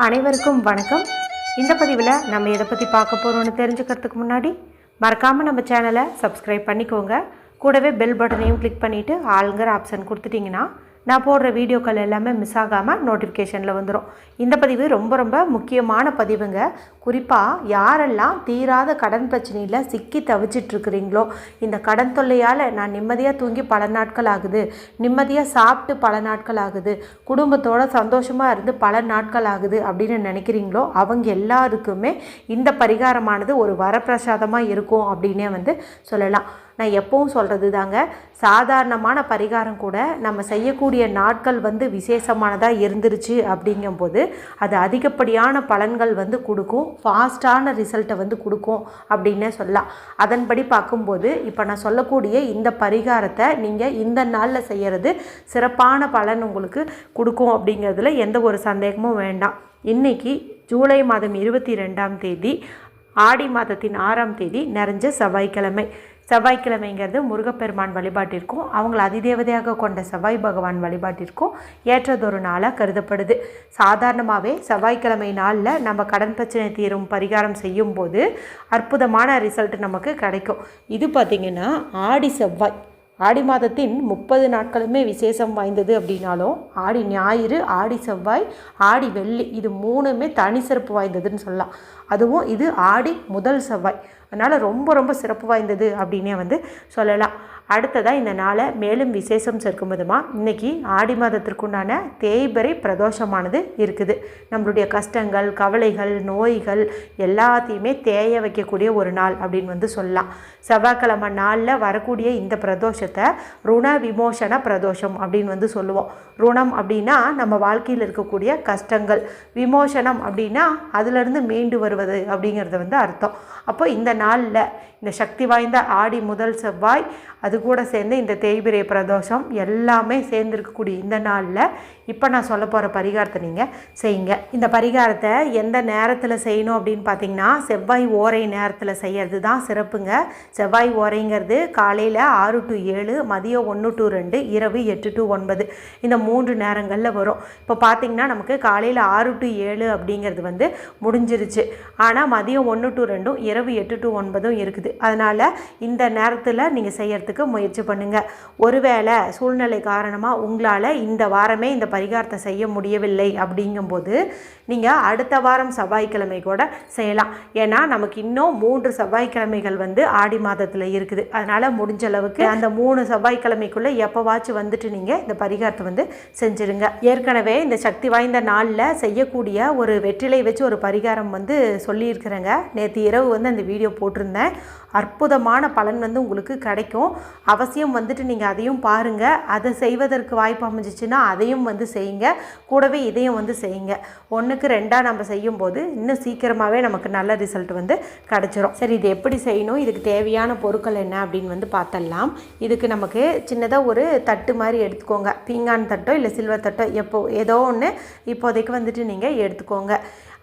அனைவருக்கும் வணக்கம். இந்த பதிவில் நம்ம எதை பற்றி பார்க்க போகிறோம்னு தெரிஞ்சுக்கிறதுக்கு முன்னாடி மறக்காமல் நம்ம சேனலை சப்ஸ்கிரைப் பண்ணிக்கோங்க. கூடவே பெல் பட்டனையும் கிளிக் பண்ணிவிட்டு ஆளுங்கிற ஆப்ஷன் கொடுத்துட்டிங்கன்னா நான் போடுற வீடியோக்கள் எல்லாமே மிஸ் ஆகாமல் நோட்டிஃபிகேஷனில் வந்துடும். இந்த பதிவு ரொம்ப ரொம்ப முக்கியமான பதிவுங்க. குறிப்பாக யாரெல்லாம் தீராத கடன் பிரச்சனையில் சிக்கி தவிச்சிட்ருக்குறீங்களோ, இந்த கடன் தொல்லையால் நான் நிம்மதியாக தூங்கி பல நாட்கள் ஆகுது, நிம்மதியாக சாப்பிட்டு பல நாட்கள் ஆகுது, குடும்பத்தோடு சந்தோஷமாக இருந்து பல நாட்கள் ஆகுது அப்படின்னு நினைக்கிறீங்களோ, அவங்க எல்லாருக்குமே இந்த பரிகாரமானது ஒரு வரப்பிரசாதமாக இருக்கும் அப்படின்னே சொல்லலாம். நான் எப்பவும் சொல்கிறது தாங்க, சாதாரணமான பரிகாரம் கூட நம்ம செய்யக்கூடிய நாட்கள் விசேஷமானதாக இருந்துருச்சு அப்படிங்கும்போது அது அதிகப்படியான பலன்கள் கொடுக்கும், ஃபாஸ்ட்டான ரிசல்ட்டை கொடுக்கும் அப்படின்னே சொல்லலாம். அதன்படி பார்க்கும்போது இப்போ நான் சொல்லக்கூடிய இந்த பரிகாரத்தை நீங்கள் இந்த நாளில் செய்கிறது சிறப்பான பலன் உங்களுக்கு கொடுக்கும் அப்படிங்கிறதுல எந்த ஒரு சந்தேகமும் வேண்டாம். இன்றைக்கி ஜூலை மாதம் 22ஆம் தேதி, ஆடி மாதத்தின் 6ஆம் தேதி நிறைஞ்ச செவ்வாய்க்கிழமை. செவ்வாய்க்கிழமைங்கிறது முருகப்பெருமான் வழிபாட்டிற்கும் அவங்கள அதிதேவதையாக கொண்ட செவ்வாய் பகவான் வழிபாட்டிற்கும் ஏற்றதொரு நாளாக கருதப்படுது. சாதாரணமாகவே செவ்வாய்க்கிழமை நாளில் நம்ம கடன் பிரச்சனை தீரும் பரிகாரம் செய்யும்போது அற்புதமான ரிசல்ட் நமக்கு கிடைக்கும். இது பார்த்திங்கன்னா ஆடி செவ்வாய், ஆடி மாதத்தின் 30 நாட்களுமே விசேஷம் வாய்ந்தது அப்படின்னாலும் ஆடி ஞாயிறு, ஆடி செவ்வாய், ஆடி வெள்ளி இது 3மே தனி சிறப்பு வாய்ந்ததுன்னு சொல்லலாம். அதுவும் இது ஆடி முதல் செவ்வாய், அதனால் ரொம்ப ரொம்ப சிறப்பு வாய்ந்தது அப்படின்னே சொல்லலாம். அடுத்ததாக இந்த நாளை மேலும் விசேஷம் சேர்க்கும் விதமாக இன்றைக்கி ஆடி மாதத்திற்குண்டான தேய்பிறை பிரதோஷமானது இருக்குது. நம்மளுடைய கஷ்டங்கள், கவலைகள், நோய்கள் எல்லாத்தையுமே தேய வைக்கக்கூடிய ஒரு நாள் அப்படின்னு சொல்லலாம். செவ்வாய்க்கிழமை நாளில் வரக்கூடிய இந்த பிரதோஷத்தை ருண விமோசன பிரதோஷம் அப்படின்னு சொல்லுவோம். ருணம் அப்படின்னா நம்ம வாழ்க்கையில் இருக்கக்கூடிய கஷ்டங்கள், விமோசனம் அப்படின்னா அதிலிருந்து மீண்டு வருவது அப்படிங்கிறது அர்த்தம். அப்போ இந்த நாளில் இந்த சக்தி வாய்ந்த ஆடி முதல் செவ்வாய், அது கூட சேர்ந்து இந்த தேய்பிறை பிரதோஷம் எல்லாமே சேர்ந்துருக்கக்கூடிய இந்த நாளில் இப்போ நான் சொல்ல போகிற பரிகாரத்தை நீங்கள் செய்யுங்க. இந்த பரிகாரத்தை எந்த நேரத்தில் செய்யணும் அப்படின்னு பார்த்தீங்கன்னா செவ்வாய் ஓரை நேரத்தில் செய்கிறது தான் சிறப்புங்க. செவ்வாய் ஓரைங்கிறது காலையில் 6 to 7, மதியம் 1 to 2, இரவு 8 to 9 இந்த 3 நேரங்களில் வரும். இப்போ பார்த்திங்கன்னா நமக்கு காலையில் 6 to 7 அப்படிங்கிறது முடிஞ்சிருச்சு. ஆனால் மதியம் 1 to 2, இரவு 8 to 9 இருக்குது. அதனால் இந்த நேரத்தில் நீங்கள் செய்யறதுக்கு முயற்சி பண்ணுங்கள். ஒருவேளை சூழ்நிலை காரணமாக உங்களால் இந்த வாரமே இந்த பரிகாரத்தை செய்ய முடியவில்லை அப்படிங்கும்போது நீங்கள் அடுத்த வாரம் செவ்வாய்க்கிழமை கூட செய்யலாம். ஏன்னா நமக்கு இன்னும் 3 செவ்வாய்க்கிழமைகள் ஆடி மாதத்தில் இருக்குது. அதனால் முடிஞ்ச அளவுக்கு அந்த 3 செவ்வாய்க்கிழமைக்குள்ளே எப்போவாச்சும் நீங்கள் இந்த பரிகாரத்தை செஞ்சுருங்க. ஏற்கனவே இந்த சக்தி வாய்ந்த நாளில் செய்யக்கூடிய ஒரு வெற்றிலை வச்சு ஒரு பரிகாரம் சொல்லியிருக்கிறேங்க. நேற்று இரவு அந்த வீடியோ போட்டிருந்தேன். அற்புதமான பலன் உங்களுக்கு கிடைக்கும். அவசியம் நீங்கள் அதையும் பாருங்கள். அதை செய்வதற்கு வாய்ப்பு அமைஞ்சிச்சுன்னா அதையும் செய்யுங்க. கூடவே இதையும் செய்யுங்க. 1க்கு 2 நம்ம செய்யும்போது இன்னும் சீக்கிரமாகவே நமக்கு நல்ல ரிசல்ட் கிடச்சிரும். சரி, இது எப்படி செய்யணும், இதுக்கு தேவையான பொருட்கள் என்ன அப்படின்னு பார்த்தரலாம். இதுக்கு நமக்கு சின்னதாக ஒரு தட்டு மாதிரி எடுத்துக்கோங்க. பீங்கான் தட்டோ இல்லை சில்வர் தட்டோ ஏதோ ஒன்று இப்போதைக்கு நீங்கள் எடுத்துக்கோங்க.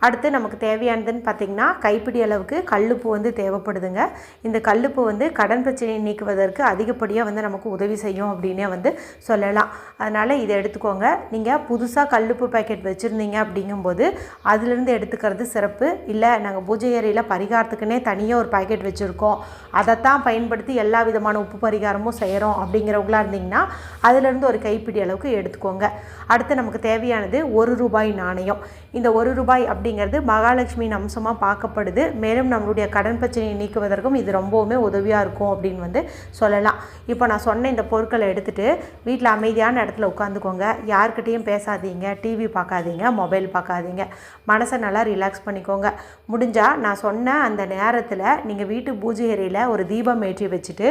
அடுத்து நமக்கு தேவையானதுன்னு பார்த்திங்கன்னா கைப்பிடி அளவுக்கு கல்லுப்பு தேவைப்படுதுங்க. இந்த கல்லுப்பு கடன் பிரச்சனையை நீக்குவதற்கு அதிகப்படியாக நமக்கு உதவி செய்யும் அப்படின்னே சொல்லலாம். அதனால் இதை எடுத்துக்கோங்க. நீங்கள் புதுசாக கல்லுப்பு பேக்கெட் வச்சுருந்தீங்க அப்படிங்கும்போது அதிலிருந்து எடுத்துக்கிறது சிறப்பு. இல்லை நாங்கள் பூஜை அறையில் பரிகாரத்துக்குன்னே தனியாக ஒரு பேக்கெட் வச்சுருக்கோம், அதைத்தான் பயன்படுத்தி எல்லா விதமான உப்பு பரிகாரமும் செய்கிறோம் அப்படிங்கிறவங்களா இருந்தீங்கன்னா அதிலிருந்து ஒரு கைப்பிடி அளவுக்கு எடுத்துக்கோங்க. அடுத்து நமக்கு தேவையானது 1 ரூபாய் நாணயம். இந்த 1 ரூபாய் அப்படிங்கிறது மகாலட்சுமியின் அம்சமாக பார்க்கப்படுது. மேலும் நம்மளுடைய கடன் பிரச்சனையை நீக்குவதற்கும் இது ரொம்பவுமே உதவியாக இருக்கும் அப்படின்னு சொல்லலாம். இப்போ நான் சொன்ன இந்த பொருட்களை எடுத்துகிட்டு வீட்டில் அமைதியான இடத்துல உட்காந்துக்கோங்க. யார்கிட்டையும் பேசாதீங்க, டிவி பார்க்காதீங்க, மொபைல் பார்க்காதீங்க. மனசை நல்லா ரிலாக்ஸ் பண்ணிக்கோங்க. முடிஞ்சால் நான் சொன்ன அந்த நேரத்தில் நீங்கள் வீட்டு பூஜை அறையில் ஒரு தீபம் ஏற்றி வச்சுட்டு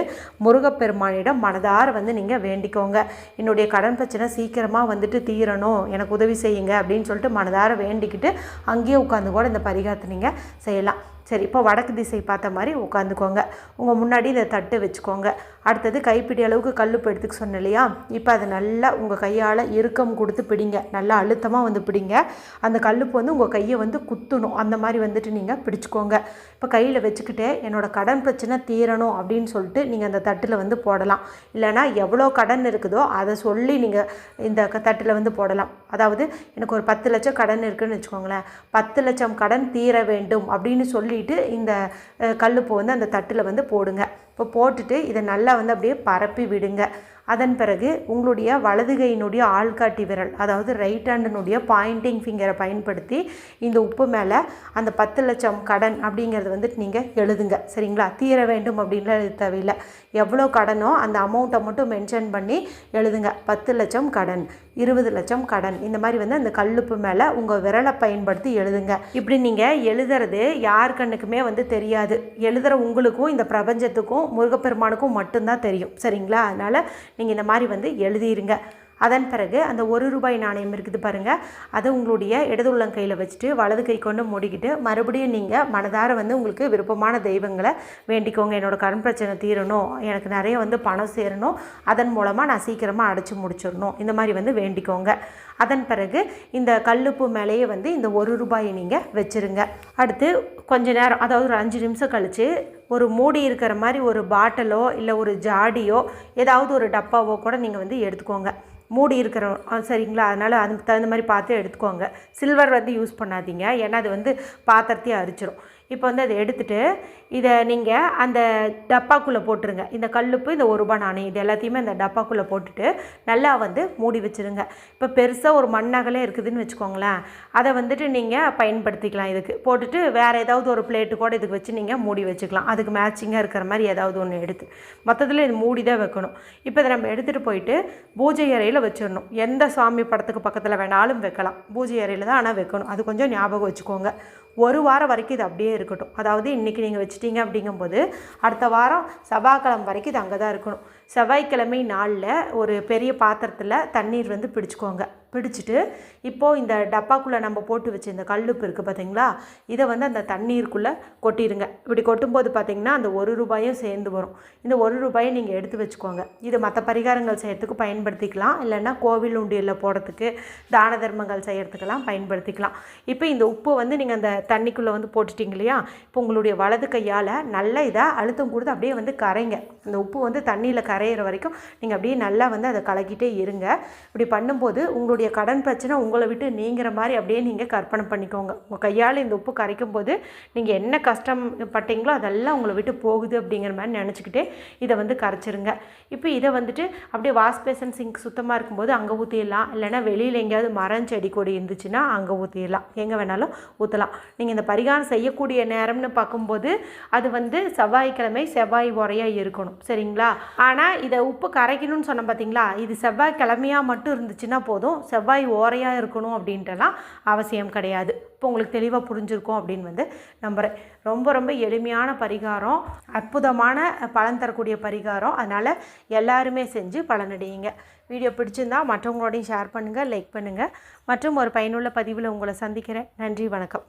முருகப்பெருமானிடம் மனதார நீங்கள் வேண்டிக்கோங்க. என்னுடைய கடன் பிரச்சனை சீக்கிரமாக தீரணும், எனக்கு உதவி செய்யுங்க அப்படின்னு சொல்லிட்டு மனதார வேண்டிக்கிட்டு அங்கேயே உட்காந்து கூட இந்த பரிகாரத்தை நீங்கள் செய்யலாம். சரி, இப்போ வடக்கு திசை பார்த்த மாதிரி உட்காந்துக்கோங்க. உங்கள் முன்னாடி இதை தட்டு வச்சுக்கோங்க. அடுத்தது கைப்பிடி அளவுக்கு கல்லுப்பு எடுத்துக்க சொன்னேன் இல்லையா, இப்போ அதை நல்லா உங்கள் கையால் இறுக்கம் கொடுத்து பிடிங்க, நல்லா அழுத்தமாக வந்து பிடிங்க. அந்த கல்லுப்பு வந்து உங்கள் கையை வந்து குத்தணும், அந்த மாதிரி வந்துட்டு நீங்கள் பிடிச்சிக்கோங்க. இப்போ கையில் வச்சுக்கிட்டு என்னோடய கடன் பிரச்சனை தீரணும் அப்படின்னு சொல்லிட்டு நீங்கள் அந்த தட்டில் வந்து போடலாம். இல்லைனா எவ்வளோ கடன் இருக்குதோ அதை சொல்லி நீங்கள் இந்த தட்டில் வந்து போடலாம். அதாவது எனக்கு ஒரு 10 லட்சம் கடன் இருக்குதுன்னு வச்சுக்கோங்களேன், 10 லட்சம் கடன் தீர வேண்டும் அப்படின்னு சொல்லிட்டு இந்த கல்லுப்பு வந்து அந்த தட்டில் வந்து போடுங்க. இப்போ போட்டுட்டு இதை நல்லா வந்து அப்படியே பரப்பி விடுங்க. அதன் பிறகு உங்களுடைய வலது கையினுடைய ஆள்காட்டி விரல், அதாவது ரைட் ஹேண்டினுடைய பாயிண்டிங் ஃபிங்கரை பயன்படுத்தி இந்த உப்பு மேலே அந்த 10 லட்சம் கடன் அப்படிங்கிறது வந்துட்டு நீங்கள் எழுதுங்க. சரிங்களா? தீர வேண்டும் அப்படின்லாம் எழுத தேவையில்லை. எவ்வளோ கடனோ அந்த அமௌண்ட்டை மட்டும் மென்ஷன் பண்ணி எழுதுங்க. 10 லட்சம் கடன், 20 லட்சம் கடன், இந்த மாதிரி வந்து அந்த கல்லுப்பு மேலே உங்கள் விரலை பயன்படுத்தி எழுதுங்க. இப்படி நீங்கள் எழுதுறது யார் கண்ணுக்குமே வந்து தெரியாது. எழுதுகிற உங்களுக்கும் இந்த பிரபஞ்சத்துக்கும் முருகப்பெருமானுக்கும் மட்டும்தான் தெரியும். சரிங்களா? அதனால் நீங்கள் இந்த மாதிரி வந்து எழுதிருங்க. அதன் பிறகு அந்த ₹1 நாணயம் இருக்குது பாருங்கள், அதை உங்களுடைய இடது உள்ளங்கையில் வச்சுட்டு வலது கை கொண்டு மூடிக்கிட்டு மறுபடியும் நீங்கள் மனதார வந்து உங்களுக்கு விருப்பமான தெய்வங்களை வேண்டிக்கோங்க. என்னோடய கடன் பிரச்சனை தீரணும், எனக்கு நிறைய வந்து பணம் சேரணும், அதன் மூலமாக நான் சீக்கிரமாக அடைச்சி முடிச்சிடணும், இந்த மாதிரி வந்து வேண்டிக்கோங்க. அதன் பிறகு இந்த கல்லுப்பு மேலேயே வந்து இந்த ₹1 நீங்கள் வச்சுருங்க. அடுத்து கொஞ்ச நேரம், அதாவது ஒரு 5 நிமிஷம் கழித்து ஒரு மூடி இருக்கிற மாதிரி ஒரு பாட்டிலோ இல்லை ஒரு ஜாடியோ ஏதாவது ஒரு டப்பாவோ கூட நீங்கள் வந்து எடுத்துக்கோங்க. மூடி இருக்கிற சரிங்களா? அதனால் அதுக்கு தகுந்த மாதிரி பார்த்து எடுத்துக்கோங்க. சில்வர் வந்து யூஸ் பண்ணாதீங்க, ஏன்னா அது வந்து பாத்திரத்தையே அரிச்சிடும். இப்போ வந்து அதை எடுத்துகிட்டு இதை நீங்கள் அந்த டப்பாக்குள்ளே போட்டுருங்க. இந்த கல்லுப்பு, இந்த ₹1 நாணயம், இது எல்லாத்தையுமே அந்த டப்பாக்குள்ளே போட்டுட்டு நல்லா வந்து மூடி வச்சுருங்க. இப்போ பெருசாக ஒரு மண்ணகலே இருக்குதுன்னு வச்சுக்கோங்களேன், அதை வந்துட்டு நீங்கள் பயன்படுத்திக்கலாம். இதுக்கு போட்டுட்டு வேறு ஏதாவது ஒரு பிளேட்டு கூட இதுக்கு வச்சு நீங்கள் மூடி வச்சுக்கலாம். அதுக்கு மேட்சிங்காக இருக்கிற மாதிரி ஏதாவது ஒன்று எடுத்து மொத்தத்தில் இது மூடி தான் வைக்கணும். இப்போ இதை நம்ம எடுத்துகிட்டு போயிட்டு பூஜை அறையில் வச்சிடணும். எந்த சாமி படத்துக்கு பக்கத்தில் வேணாலும் வைக்கலாம், பூஜை அறையில் தான் ஆனால் வைக்கணும். அது கொஞ்சம் ஞாபகம் வச்சுக்கோங்க. 1 வாரம் வரைக்கும் இது அப்படியே இருக்கட்டும். அதாவது இன்றைக்கி நீங்கள் வச்சுட்டீங்க அப்படிங்கும்போது அடுத்த வாரம் செவ்வாய்க்கிழமை வரைக்கும் இது அங்கே தான் இருக்கணும். செவ்வாய்க்கிழமை நாளில் ஒரு பெரிய பாத்திரத்தில் தண்ணீர் வந்து பிடிச்சிக்கோங்க. பிடிச்சிட்டு இப்போது இந்த டப்பாக்குள்ளே நம்ம போட்டு வச்சு இந்த கல்லுப்பு இருக்குது பார்த்தீங்களா, இதை வந்து அந்த தண்ணீருக்குள்ளே கொட்டிடுங்க. இப்படி கொட்டும்போது பார்த்திங்கன்னா அந்த ₹1 சேர்ந்து வரும். இந்த ₹1 நீங்கள் எடுத்து வச்சுக்கோங்க. இது மற்ற பரிகாரங்கள் செய்கிறதுக்கு பயன்படுத்திக்கலாம், இல்லைன்னா கோவில் உண்டியலில் போடுறதுக்கு, தான தர்மங்கள் செய்கிறதுக்கெல்லாம் பயன்படுத்திக்கலாம். இப்போ இந்த உப்பு வந்து நீங்கள் அந்த தண்ணிக்குள்ளே வந்து போட்டுட்டிங்க இல்லையா, இப்போ உங்களுடைய வலது கையால் நல்லா இதை அழுத்தம் கொடுத்து அப்படியே வந்து கரைங்க. அந்த உப்பு வந்து தண்ணியில் கரையிற வரைக்கும் நீங்கள் அப்படியே நல்லா வந்து அதை கலக்கிட்டே இருங்க. இப்படி பண்ணும்போது உங்களுடைய கடன் பிரச்சனை உங்களை விட்டு நீங்கிற மாதிரி அப்படியே நீங்கள் கற்பனை பண்ணிக்கோங்க. உங்கள் கையால் இந்த உப்பு கரைக்கும் போது நீங்கள் என்ன கஷ்டப்பட்டீங்களோ அதெல்லாம் உங்களை விட்டு போகுது அப்படிங்கிற மாதிரி நினச்சிக்கிட்டே இதை வந்து கரைச்சிருங்க. இப்போ இதை வந்துட்டு அப்படியே வாஷ் பேசன் சிங்க் சுத்தமாக இருக்கும்போது அங்கே ஊற்றிடலாம், இல்லைனா வெளியில் எங்கேயாவது மரம் செடி கொடி இருந்துச்சுன்னா அங்கே ஊற்றிடலாம், எங்கே வேணாலும் ஊற்றலாம். நீங்கள் இந்த பரிகாரம் செய்யக்கூடிய நேரம்னு பார்க்கும்போது அது வந்து செவ்வாய்க்கிழமை செவ்வாய் உரையாக இருக்கணும். சரிங்களா? ஆனால் இதை உப்பு கரைக்கணும்னு சொன்ன பார்த்தீங்களா, இது செவ்வாய்க்கிழமையாக மட்டும் இருந்துச்சுன்னா போதும், செவ்வாய் ஓரையாக இருக்கணும் அப்படின்ட்டுலாம் அவசியம் கிடையாது. இப்போ உங்களுக்கு தெளிவாக புரிஞ்சிருக்கும் அப்படின்னு வந்து நம்புகிறேன். ரொம்ப ரொம்ப எளிமையான பரிகாரம், அற்புதமான பலன் தரக்கூடிய பரிகாரம். அதனால் எல்லாருமே செஞ்சு பலனடையுங்க. வீடியோ பிடிச்சிருந்தால் மற்றவங்களோடையும் ஷேர் பண்ணுங்கள், லைக் பண்ணுங்கள். மற்றும் ஒரு பயனுள்ள பதிவில் உங்களை சந்திக்கிறேன். நன்றி, வணக்கம்.